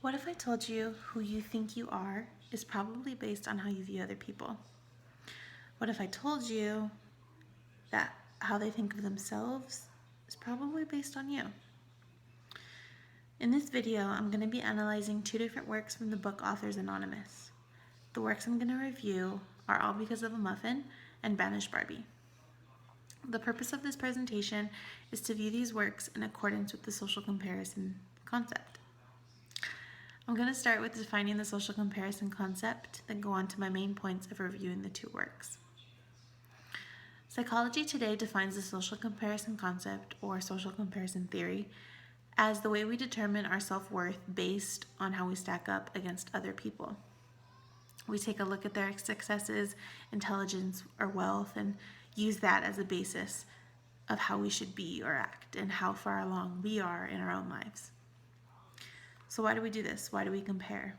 What if I told you who you think you are is probably based on how you view other people? What if I told you that how they think of themselves is probably based on you? In this video, I'm going to be analyzing two different works from the book Authors Anonymous. The works I'm going to review are All Because of a Muffin and Banished Barbie. The purpose of this presentation is to view these works in accordance with the social comparison concept. I'm going to start with defining the social comparison concept, then go on to my main points of reviewing the two works. Psychology today defines the social comparison concept, or social comparison theory, as the way we determine our self-worth based on how we stack up against other people. We take a look at their successes, intelligence, or wealth, and use that as a basis of how we should be or act and how far along we are in our own lives. So why do we do this? Why do we compare?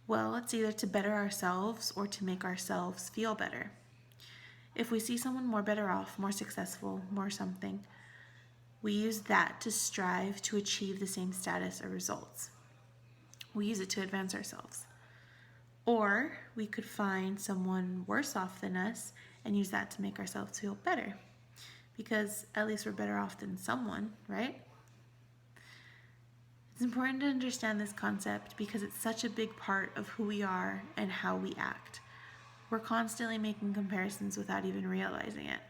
Well, it's either to better ourselves or to make ourselves feel better. If we see someone more better off, more successful, more something, we use that to strive to achieve the same status or results. We use it to advance ourselves. Or we could find someone worse off than us and use that to make ourselves feel better, because at least we're better off than someone, right? It's important to understand this concept because it's such a big part of who we are and how we act. We're constantly making comparisons without even realizing it.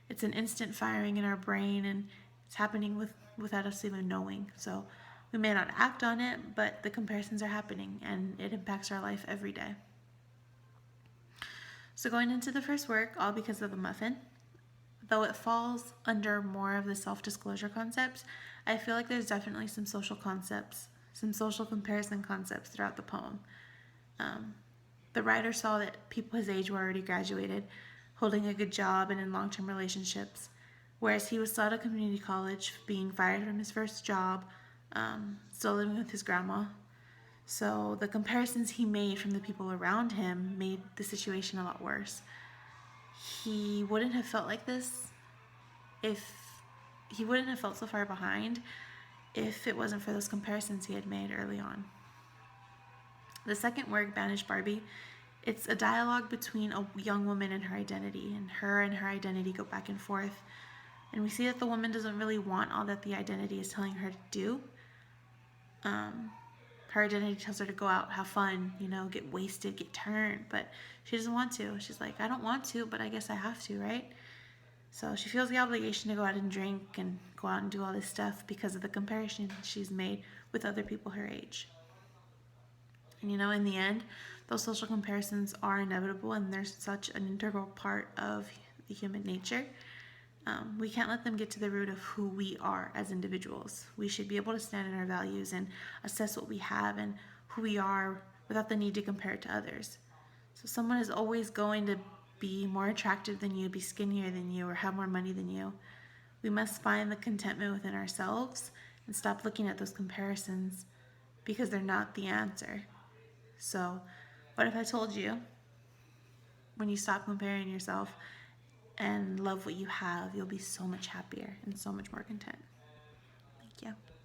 It's an instant firing in our brain, and it's happening without us even knowing. So we may not act on it, but the comparisons are happening and it impacts our life every day. So going into the first work, All Because of a Muffin, though it falls under more of the self-disclosure concepts, I feel like there's definitely some social comparison concepts throughout the poem. The writer saw that people his age were already graduated, holding a good job and in long-term relationships, whereas he was still at a community college, being fired from his first job, still living with his grandma. So the comparisons he made from the people around him made the situation a lot worse. He wouldn't have felt like this he wouldn't have felt so far behind if it wasn't for those comparisons he had made early on. The second work, Banished Barbie, it's a dialogue between a young woman and her identity, and her identity go back and forth. And we see that the woman doesn't really want all that the identity is telling her to do. Her identity tells her to go out, have fun, get wasted, get turned, but she doesn't want to. She's like, I don't want to, but I guess I have to, right? So she feels the obligation to go out and drink and go out and do all this stuff because of the comparison she's made with other people her age. And in the end, those social comparisons are inevitable, and they're such an integral part of the human nature. We can't let them get to the root of who we are as individuals. We should be able to stand in our values and assess what we have and who we are without the need to compare it to others. So someone is always going to be more attractive than you, be skinnier than you, or have more money than you. We must find the contentment within ourselves and stop looking at those comparisons because they're not the answer. So what if I told you, when you stop comparing yourself and love what you have, you'll be so much happier and so much more content. Thank you.